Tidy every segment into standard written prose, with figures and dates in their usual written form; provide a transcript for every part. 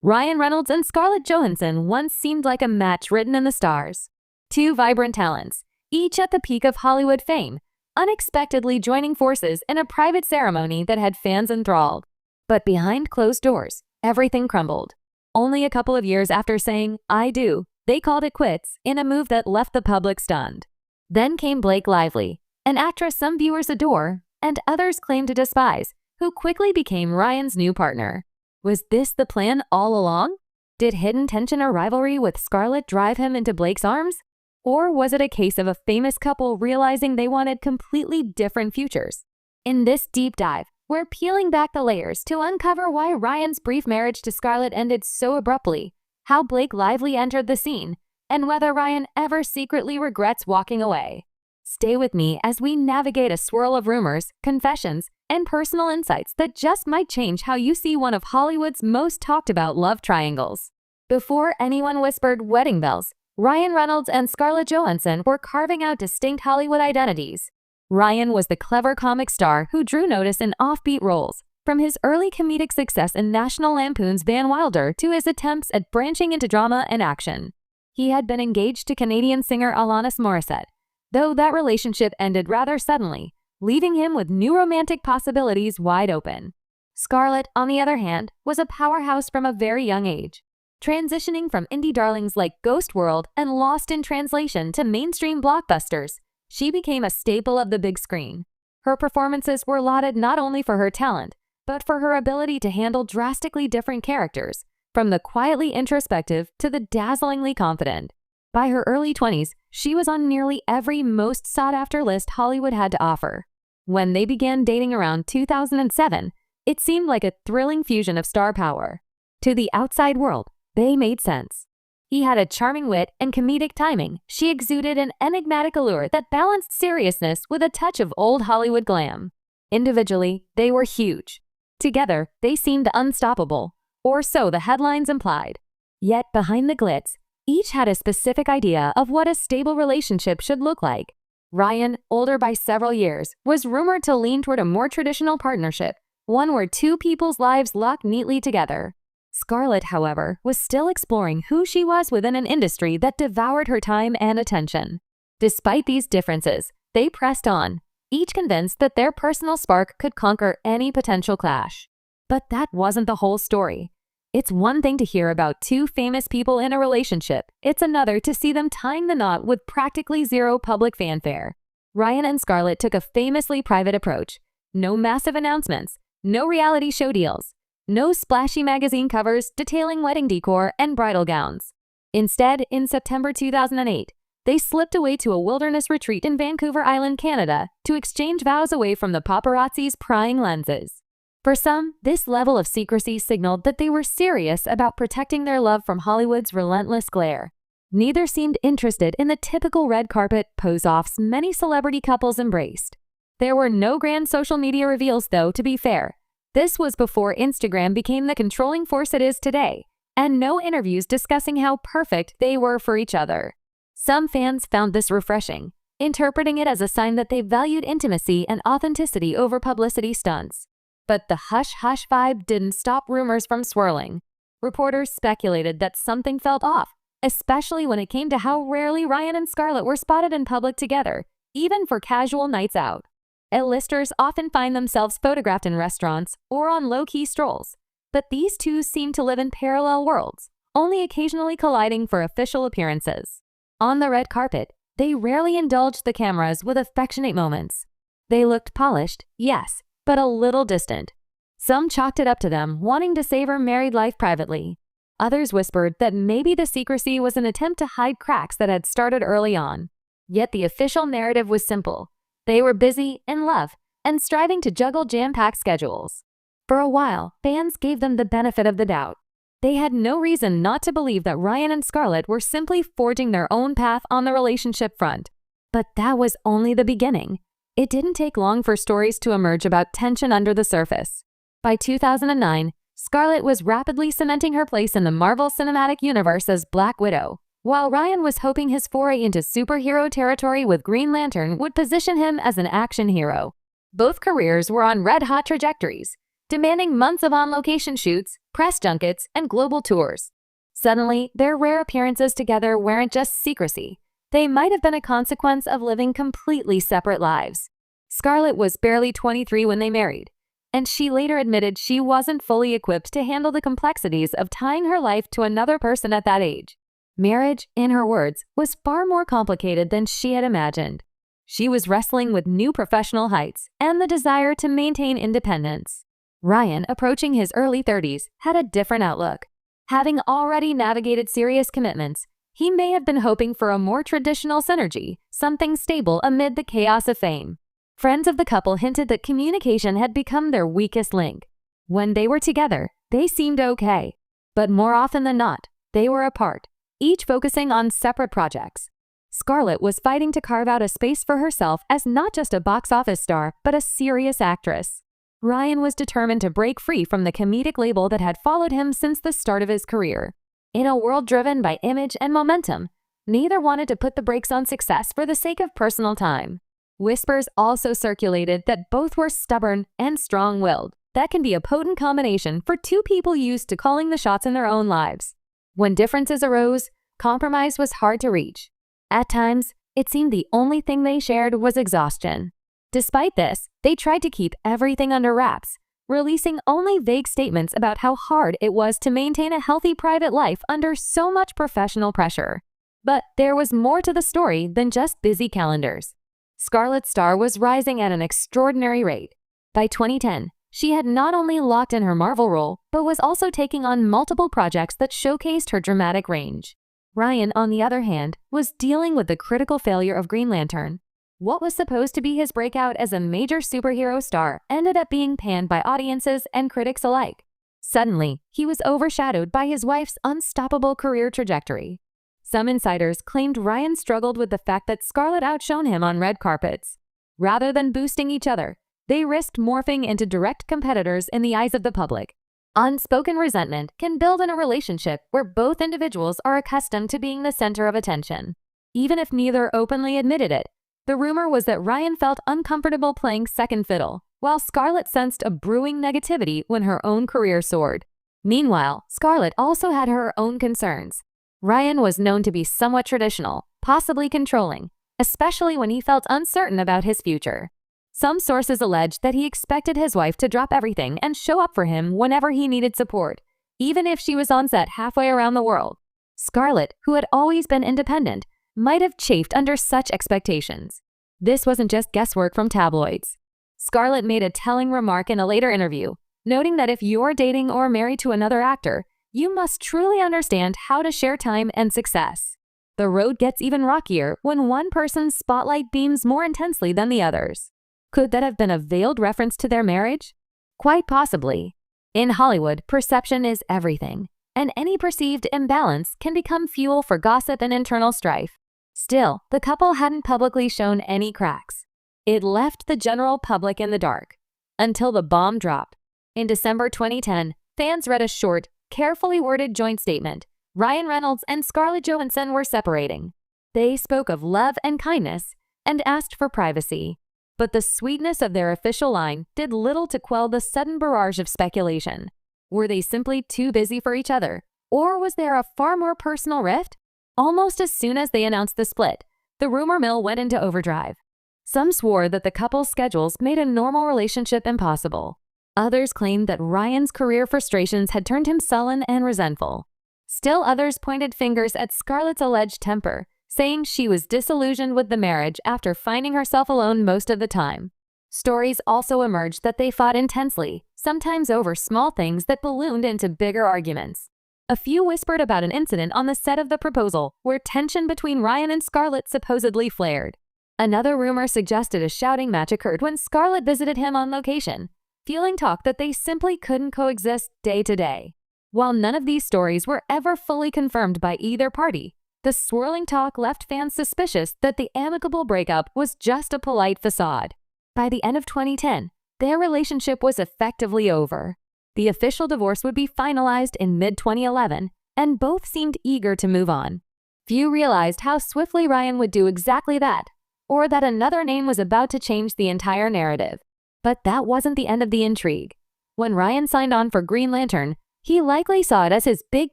Ryan Reynolds and Scarlett Johansson once seemed like a match written in the stars. Two vibrant talents, each at the peak of Hollywood fame, unexpectedly joining forces in a private ceremony that had fans enthralled. But behind closed doors, everything crumbled. Only a couple of years after saying, "I do," they called it quits in a move that left the public stunned. Then came Blake Lively, an actress some viewers adore and others claim to despise, who quickly became Ryan's new partner. Was this the plan all along? Did hidden tension or rivalry with Scarlett drive him into Blake's arms? Or was it a case of a famous couple realizing they wanted completely different futures? In this deep dive, we're peeling back the layers to uncover why Ryan's brief marriage to Scarlett ended so abruptly, how Blake Lively entered the scene, and whether Ryan ever secretly regrets walking away. Stay with me as we navigate a swirl of rumors, confessions, and personal insights that just might change how you see one of Hollywood's most talked about love triangles. Before anyone whispered wedding bells, Ryan Reynolds and Scarlett Johansson were carving out distinct Hollywood identities. Ryan was the clever comic star who drew notice in offbeat roles, from his early comedic success in National Lampoon's Van Wilder to his attempts at branching into drama and action. He had been engaged to Canadian singer Alanis Morissette, though that relationship ended rather suddenly, leaving him with new romantic possibilities wide open. Scarlett, on the other hand, was a powerhouse from a very young age. Transitioning from indie darlings like Ghost World and Lost in Translation to mainstream blockbusters, she became a staple of the big screen. Her performances were lauded not only for her talent, but for her ability to handle drastically different characters, from the quietly introspective to the dazzlingly confident. By her early 20s, she was on nearly every most sought-after list Hollywood had to offer. When they began dating around 2007, it seemed like a thrilling fusion of star power. To the outside world, they made sense. He had a charming wit and comedic timing. She exuded an enigmatic allure that balanced seriousness with a touch of old Hollywood glam. Individually, they were huge. Together, they seemed unstoppable, or so the headlines implied. Yet behind the glitz, each had a specific idea of what a stable relationship should look like. Ryan, older by several years, was rumored to lean toward a more traditional partnership, one where two people's lives locked neatly together. Scarlett, however, was still exploring who she was within an industry that devoured her time and attention. Despite these differences, they pressed on, each convinced that their personal spark could conquer any potential clash. But that wasn't the whole story. It's one thing to hear about two famous people in a relationship. It's another to see them tying the knot with practically zero public fanfare. Ryan and Scarlett took a famously private approach. No massive announcements, no reality show deals, no splashy magazine covers detailing wedding decor and bridal gowns. Instead, in September 2008, they slipped away to a wilderness retreat in Vancouver Island, Canada, to exchange vows away from the paparazzi's prying lenses. For some, this level of secrecy signaled that they were serious about protecting their love from Hollywood's relentless glare. Neither seemed interested in the typical red carpet pose-offs many celebrity couples embraced. There were no grand social media reveals, though, to be fair. This was before Instagram became the controlling force it is today, and no interviews discussing how perfect they were for each other. Some fans found this refreshing, interpreting it as a sign that they valued intimacy and authenticity over publicity stunts. But the hush-hush vibe didn't stop rumors from swirling. Reporters speculated that something felt off, especially when it came to how rarely Ryan and Scarlett were spotted in public together, even for casual nights out. A-listers often find themselves photographed in restaurants or on low-key strolls, but these two seem to live in parallel worlds, only occasionally colliding for official appearances. On the red carpet, they rarely indulged the cameras with affectionate moments. They looked polished, yes, but a little distant. Some chalked it up to them wanting to savor married life privately. Others whispered that maybe the secrecy was an attempt to hide cracks that had started early on. Yet the official narrative was simple. They were busy, in love, and striving to juggle jam-packed schedules. For a while, fans gave them the benefit of the doubt. They had no reason not to believe that Ryan and Scarlett were simply forging their own path on the relationship front. But that was only the beginning. It didn't take long for stories to emerge about tension under the surface. By 2009, Scarlett was rapidly cementing her place in the Marvel Cinematic Universe as Black Widow, while Ryan was hoping his foray into superhero territory with Green Lantern would position him as an action hero. Both careers were on red-hot trajectories, demanding months of on-location shoots, press junkets, and global tours. Suddenly, their rare appearances together weren't just secrecy. They might have been a consequence of living completely separate lives. Scarlett was barely 23 when they married, and she later admitted she wasn't fully equipped to handle the complexities of tying her life to another person at that age. Marriage, in her words, was far more complicated than she had imagined. She was wrestling with new professional heights and the desire to maintain independence. Ryan, approaching his early 30s, had a different outlook. Having already navigated serious commitments, he may have been hoping for a more traditional synergy, something stable amid the chaos of fame. Friends of the couple hinted that communication had become their weakest link. When they were together, they seemed okay. But more often than not, they were apart, each focusing on separate projects. Scarlett was fighting to carve out a space for herself as not just a box office star, but a serious actress. Ryan was determined to break free from the comedic label that had followed him since the start of his career. In a world driven by image and momentum, neither wanted to put the brakes on success for the sake of personal time. Whispers also circulated that both were stubborn and strong-willed. That can be a potent combination for two people used to calling the shots in their own lives. When differences arose, compromise was hard to reach. At times, it seemed the only thing they shared was exhaustion. Despite this, they tried to keep everything under wraps, releasing only vague statements about how hard it was to maintain a healthy private life under so much professional pressure. But there was more to the story than just busy calendars. Scarlett's star was rising at an extraordinary rate. By 2010, she had not only locked in her Marvel role, but was also taking on multiple projects that showcased her dramatic range. Ryan, on the other hand, was dealing with the critical failure of Green Lantern. What was supposed to be his breakout as a major superhero star ended up being panned by audiences and critics alike. Suddenly, he was overshadowed by his wife's unstoppable career trajectory. Some insiders claimed Ryan struggled with the fact that Scarlett outshone him on red carpets. Rather than boosting each other, they risked morphing into direct competitors in the eyes of the public. Unspoken resentment can build in a relationship where both individuals are accustomed to being the center of attention. Even if neither openly admitted it, the rumor was that Ryan felt uncomfortable playing second fiddle, while Scarlett sensed a brewing negativity when her own career soared. Meanwhile, Scarlett also had her own concerns. Ryan was known to be somewhat traditional, possibly controlling, especially when he felt uncertain about his future. Some sources alleged that he expected his wife to drop everything and show up for him whenever he needed support, even if she was on set halfway around the world. Scarlett, who had always been independent, might have chafed under such expectations. This wasn't just guesswork from tabloids. Scarlett made a telling remark in a later interview, noting that if you're dating or married to another actor, you must truly understand how to share time and success. The road gets even rockier when one person's spotlight beams more intensely than the others. Could that have been a veiled reference to their marriage? Quite possibly. In Hollywood, perception is everything, and any perceived imbalance can become fuel for gossip and internal strife. Still, the couple hadn't publicly shown any cracks. It left the general public in the dark, until the bomb dropped. In December 2010, fans read a short, carefully worded joint statement. Ryan Reynolds and Scarlett Johansson were separating. They spoke of love and kindness, and asked for privacy. But the sweetness of their official line did little to quell the sudden barrage of speculation. Were they simply too busy for each other? Or was there a far more personal rift? Almost as soon as they announced the split, the rumor mill went into overdrive. Some swore that the couple's schedules made a normal relationship impossible. Others claimed that Ryan's career frustrations had turned him sullen and resentful. Still others pointed fingers at Scarlett's alleged temper, saying she was disillusioned with the marriage after finding herself alone most of the time. Stories also emerged that they fought intensely, sometimes over small things that ballooned into bigger arguments. A few whispered about an incident on the set of The Proposal, where tension between Ryan and Scarlett supposedly flared. Another rumor suggested a shouting match occurred when Scarlett visited him on location, fueling talk that they simply couldn't coexist day to day. While none of these stories were ever fully confirmed by either party, the swirling talk left fans suspicious that the amicable breakup was just a polite facade. By the end of 2010, their relationship was effectively over. The official divorce would be finalized in mid-2011, and both seemed eager to move on. Few realized how swiftly Ryan would do exactly that, or that another name was about to change the entire narrative. But that wasn't the end of the intrigue. When Ryan signed on for Green Lantern, he likely saw it as his big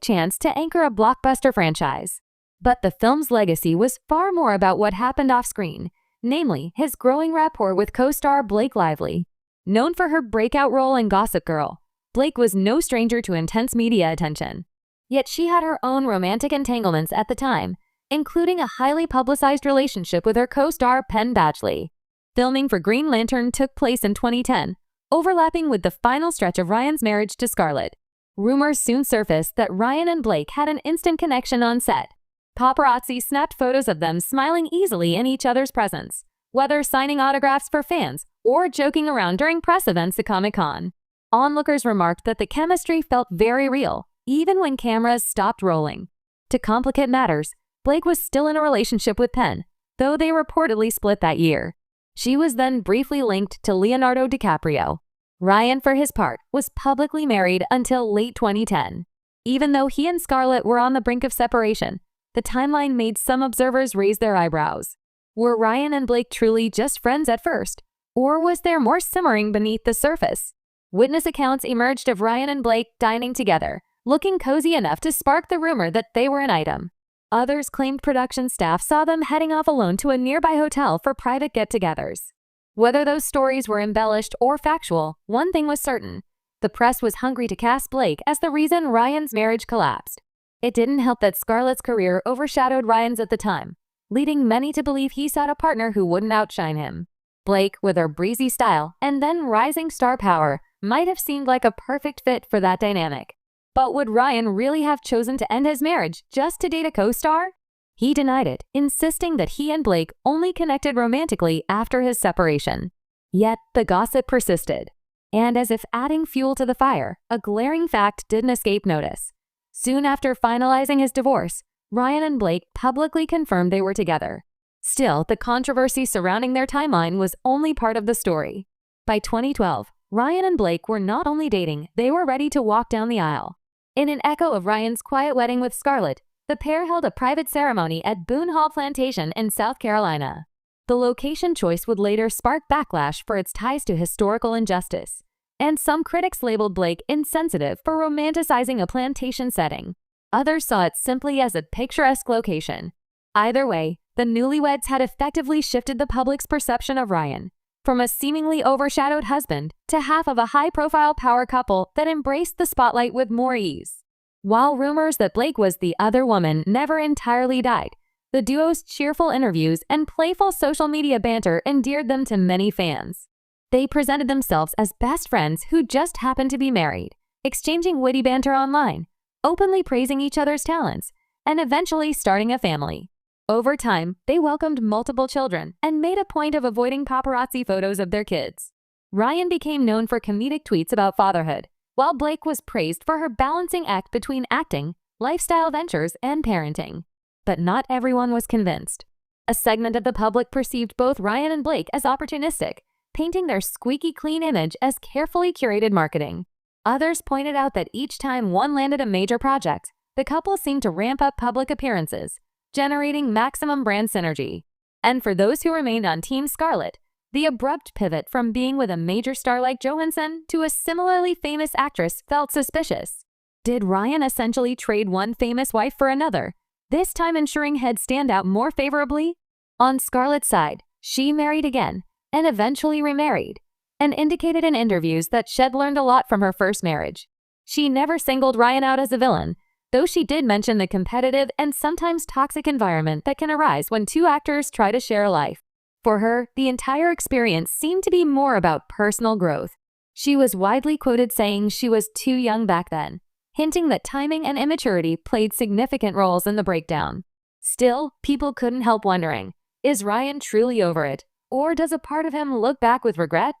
chance to anchor a blockbuster franchise. But the film's legacy was far more about what happened off-screen, namely his growing rapport with co-star Blake Lively. Known for her breakout role in Gossip Girl, Blake was no stranger to intense media attention. Yet she had her own romantic entanglements at the time, including a highly publicized relationship with her co-star Penn Badgley. Filming for Green Lantern took place in 2010, overlapping with the final stretch of Ryan's marriage to Scarlett. Rumors soon surfaced that Ryan and Blake had an instant connection on set. Paparazzi snapped photos of them smiling easily in each other's presence, whether signing autographs for fans or joking around during press events at Comic-Con. Onlookers remarked that the chemistry felt very real, even when cameras stopped rolling. To complicate matters, Blake was still in a relationship with Penn, though they reportedly split that year. She was then briefly linked to Leonardo DiCaprio. Ryan, for his part, was publicly married until late 2010. Even though he and Scarlett were on the brink of separation, the timeline made some observers raise their eyebrows. Were Ryan and Blake truly just friends at first, or was there more simmering beneath the surface? Witness accounts emerged of Ryan and Blake dining together, looking cozy enough to spark the rumor that they were an item. Others claimed production staff saw them heading off alone to a nearby hotel for private get-togethers. Whether those stories were embellished or factual, one thing was certain. The press was hungry to cast Blake as the reason Ryan's marriage collapsed. It didn't help that Scarlett's career overshadowed Ryan's at the time, leading many to believe he sought a partner who wouldn't outshine him. Blake, with her breezy style and then rising star power, might have seemed like a perfect fit for that dynamic. But would Ryan really have chosen to end his marriage just to date a co-star? He denied it, insisting that he and Blake only connected romantically after his separation. Yet the gossip persisted. And as if adding fuel to the fire, a glaring fact didn't escape notice. Soon after finalizing his divorce, Ryan and Blake publicly confirmed they were together. Still, the controversy surrounding their timeline was only part of the story. By 2012, Ryan and Blake were not only dating, they were ready to walk down the aisle. In an echo of Ryan's quiet wedding with Scarlett, the pair held a private ceremony at Boone Hall Plantation in South Carolina. The location choice would later spark backlash for its ties to historical injustice, and some critics labeled Blake insensitive for romanticizing a plantation setting. Others saw it simply as a picturesque location. Either way, the newlyweds had effectively shifted the public's perception of Ryan, from a seemingly overshadowed husband to half of a high-profile power couple that embraced the spotlight with more ease. While rumors that Blake was the other woman never entirely died, the duo's cheerful interviews and playful social media banter endeared them to many fans. They presented themselves as best friends who just happened to be married, exchanging witty banter online, openly praising each other's talents, and eventually starting a family. Over time, they welcomed multiple children and made a point of avoiding paparazzi photos of their kids. Ryan became known for comedic tweets about fatherhood, while Blake was praised for her balancing act between acting, lifestyle ventures, and parenting. But not everyone was convinced. A segment of the public perceived both Ryan and Blake as opportunistic, painting their squeaky clean image as carefully curated marketing. Others pointed out that each time one landed a major project, the couple seemed to ramp up public appearances, generating maximum brand synergy. And for those who remained on Team Scarlett, the abrupt pivot from being with a major star like Johansson to a similarly famous actress felt suspicious. Did Ryan essentially trade one famous wife for another, this time ensuring heads stand out more favorably? On Scarlett's side, she married again and eventually remarried, and indicated in interviews that she'd learned a lot from her first marriage. She never singled Ryan out as a villain, though she did mention the competitive and sometimes toxic environment that can arise when two actors try to share a life. For her, the entire experience seemed to be more about personal growth. She was widely quoted saying she was too young back then, hinting that timing and immaturity played significant roles in the breakdown. Still, people couldn't help wondering, is Ryan truly over it, or does a part of him look back with regret?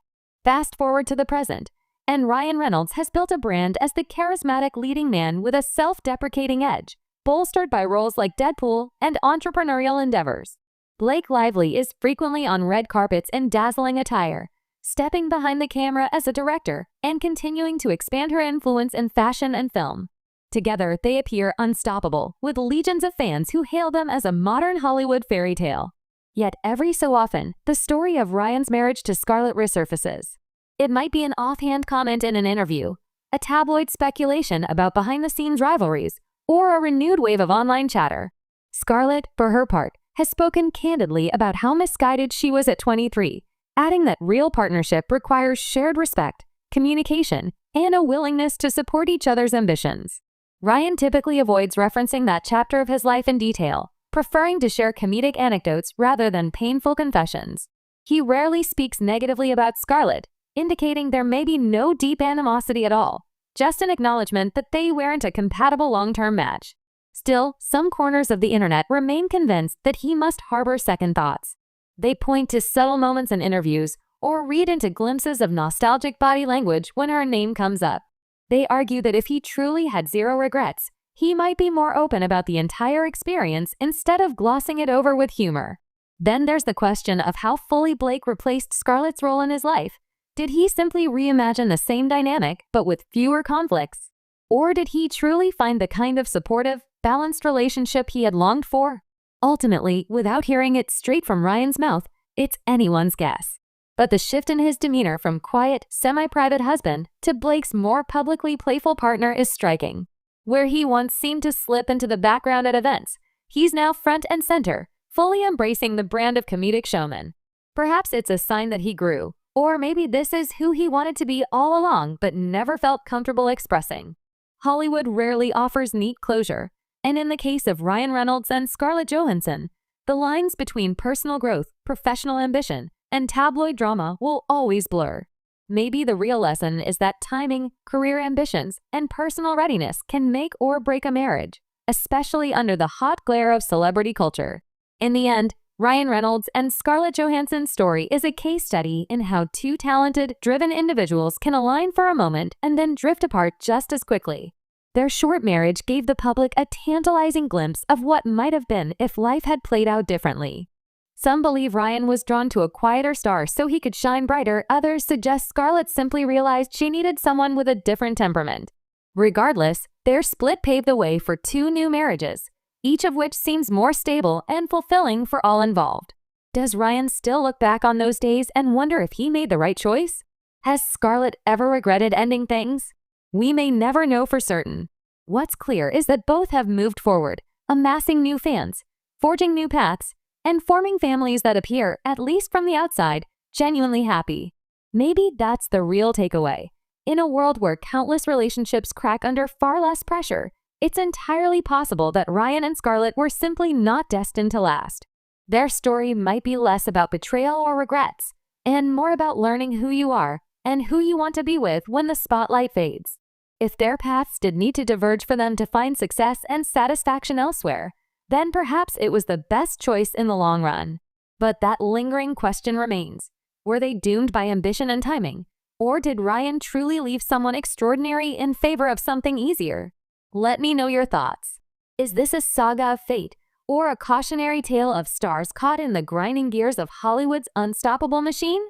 Fast forward to the present, and Ryan Reynolds has built a brand as the charismatic leading man with a self-deprecating edge, bolstered by roles like Deadpool and entrepreneurial endeavors. Blake Lively is frequently on red carpets in dazzling attire, stepping behind the camera as a director and continuing to expand her influence in fashion and film. Together, they appear unstoppable, with legions of fans who hail them as a modern Hollywood fairy tale. Yet every so often, the story of Ryan's marriage to Scarlett resurfaces. It might be an offhand comment in an interview, a tabloid speculation about behind-the-scenes rivalries, or a renewed wave of online chatter. Scarlett, for her part, has spoken candidly about how misguided she was at 23, adding that real partnership requires shared respect, communication, and a willingness to support each other's ambitions. Ryan typically avoids referencing that chapter of his life in detail, preferring to share comedic anecdotes rather than painful confessions. He rarely speaks negatively about Scarlett, indicating there may be no deep animosity at all, just an acknowledgement that they weren't a compatible long-term match. Still, some corners of the internet remain convinced that he must harbor second thoughts. They point to subtle moments in interviews or read into glimpses of nostalgic body language when her name comes up. They argue that if he truly had zero regrets, he might be more open about the entire experience instead of glossing it over with humor. Then there's the question of how fully Blake replaced Scarlett's role in his life. Did he simply reimagine the same dynamic but with fewer conflicts? Or did he truly find the kind of supportive, balanced relationship he had longed for? Ultimately, without hearing it straight from Ryan's mouth, it's anyone's guess. But the shift in his demeanor from quiet, semi-private husband to Blake's more publicly playful partner is striking. Where he once seemed to slip into the background at events, he's now front and center, fully embracing the brand of comedic showman. Perhaps it's a sign that he grew, or maybe this is who he wanted to be all along but never felt comfortable expressing. Hollywood rarely offers neat closure, and in the case of Ryan Reynolds and Scarlett Johansson, the lines between personal growth, professional ambition, and tabloid drama will always blur. Maybe the real lesson is that timing, career ambitions, and personal readiness can make or break a marriage, especially under the hot glare of celebrity culture. In the end, Ryan Reynolds and Scarlett Johansson's story is a case study in how two talented, driven individuals can align for a moment and then drift apart just as quickly. Their short marriage gave the public a tantalizing glimpse of what might have been if life had played out differently. Some believe Ryan was drawn to a quieter star so he could shine brighter. Others suggest Scarlett simply realized she needed someone with a different temperament. Regardless, their split paved the way for two new marriages, each of which seems more stable and fulfilling for all involved. Does Ryan still look back on those days and wonder if he made the right choice? Has Scarlett ever regretted ending things? We may never know for certain. What's clear is that both have moved forward, amassing new fans, forging new paths, and forming families that appear, at least from the outside, genuinely happy. Maybe that's the real takeaway. In a world where countless relationships crack under far less pressure, it's entirely possible that Ryan and Scarlett were simply not destined to last. Their story might be less about betrayal or regrets, and more about learning who you are and who you want to be with when the spotlight fades. If their paths did need to diverge for them to find success and satisfaction elsewhere, then perhaps it was the best choice in the long run. But that lingering question remains. Were they doomed by ambition and timing? Or did Ryan truly leave someone extraordinary in favor of something easier? Let me know your thoughts. Is this a saga of fate, or a cautionary tale of stars caught in the grinding gears of Hollywood's unstoppable machine?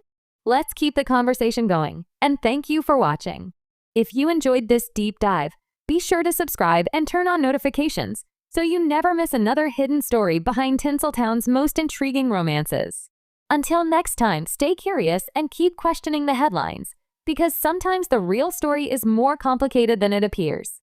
Let's keep the conversation going, and thank you for watching. If you enjoyed this deep dive, be sure to subscribe and turn on notifications so you never miss another hidden story behind Tinseltown's most intriguing romances. Until next time, stay curious and keep questioning the headlines, because sometimes the real story is more complicated than it appears.